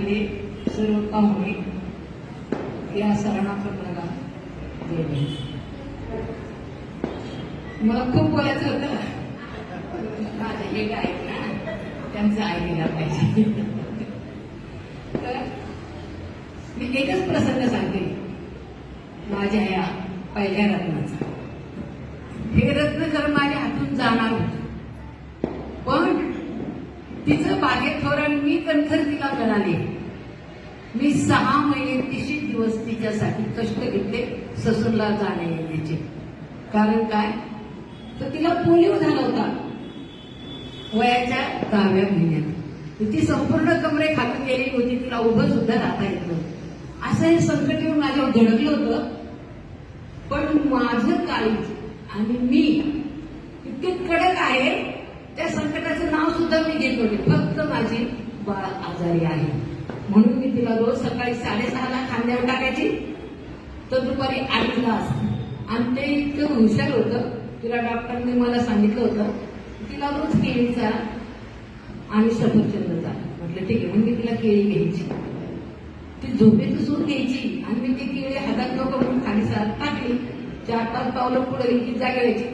मंडळातले सर्व पाहुणे, या शरणाप्रभूला जय. मला खूप बोलायचं होतं, माझं एक ऐक ना, त्यांचं ऐकायला पाहिजे. तर मी एकच प्रसंग सांगते माझ्या या पहिल्या रत्नाचा. हे रत्न जर माझ्या हातून जाणार होतं, पण तिचं बागेत धोरण मी कणखर तिला मिळाले. मी 6 महिने 30 दिवस तिच्यासाठी कष्ट घेतले ससूरला जाण्या येण्याचे. कारण काय, तर तिला पोलिओ झाला होता वयाच्या 10व्या महिन्यात. ती संपूर्ण कमरे खाली गेली होती, तिला उभं सुद्धा राहता येत नव्हतं. असं हे संकट येऊन माझ्यावर धडकलं होतं. पण माझं काळीज आणि मी इतके कडक आहे, त्या संकटाचं नाव सुद्धा मी घेत होते. फक्त माझी बाळ आजारी आहे म्हणून मी तिला रोज सकाळी 6:30ला खांद्यावर टाकायची, तर दुपारी 8ला असते. आणि ते इतकं हुशार होतं, तिला डॉक्टरने मला सांगितलं होतं तिला रोज केळीचा आणि सफरचंदचा. म्हटलं ठीक आहे, मग मी तिला केळी घ्यायची, ती झोपेत सूर घ्यायची आणि मी ती केळी हातात नको म्हणून खाली टाकली. 4-5 पावलं पुढे गेली की जागायची,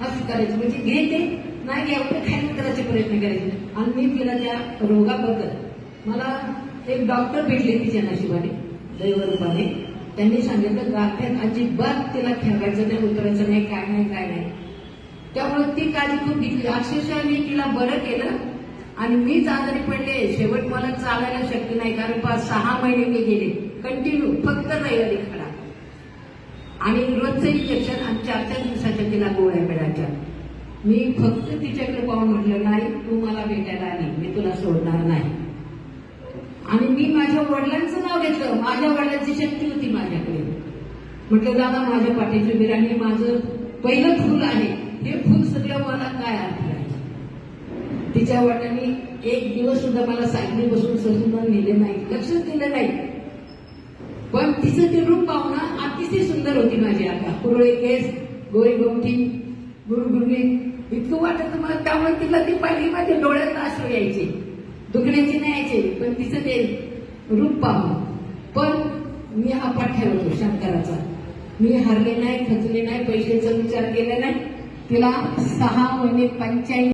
असं करायचं. म्हणजे घेते नाही घ्यावं तर खायला करायचे प्रयत्न करायचे. आणि मी तिला त्या रोगाबद्दल, मला एक डॉक्टर भेटले तिच्या नशिबाने दैवरूपाने. त्यांनी सांगितलं गाठ्यात अजिबात तिला ठेवायचं नाही, उतरायचं नाही, काय नाही काय नाही. त्यामुळे ती काळजी खूप घेतली. अक्षरशः मी तिला बरं केलं आणि मीच आजारी पडले. शेवट मला चालायला शक्य नाही, कारण 5-6 महिने मी गेले कंटिन्यू, फक्त रविवारी खडा आणि रोजचं इंजेक्शन आणि 4-4 दिवसाच्या तिला गोळ्या मिळायच्या. मी फक्त तिच्याकडे पाहून म्हटलं नाही, तू मला भेटायला आली, मी तुला सोडणार नाही. आणि मी माझ्या वडिलांचं नाव घेतलं. माझ्या वडिलांची शक्ती होती माझ्याकडे. म्हटलं दादा, माझ्या पाठीची बिराणी माझं पहिलं फुल आहे, हे फुल सगळं मला काय अर्थ आहे. तिच्या वडिलांनी एक दिवस सुद्धा मला सायकली बसून ससून नेले नाही, लक्षच दिलं नाही. पण तिचं ते रूप पाहुणं अतिशय सुंदर होती माझी. आता कुरळे केस, गोरी गोमठी, गुरगुरली, इतकं वाटत मला. त्यामुळे तिला ती पाहिली, माझ्या डोळ्यात अश्रू यायचे, दुखण्याची नाही यायचे. पण तिचं ते रूप पाहून. पण मी हा पाठ ठेवतो शंकराचा. मी हारले नाही, खचले नाही, पैशाचा विचार केला नाही. तिला 6 महिने 85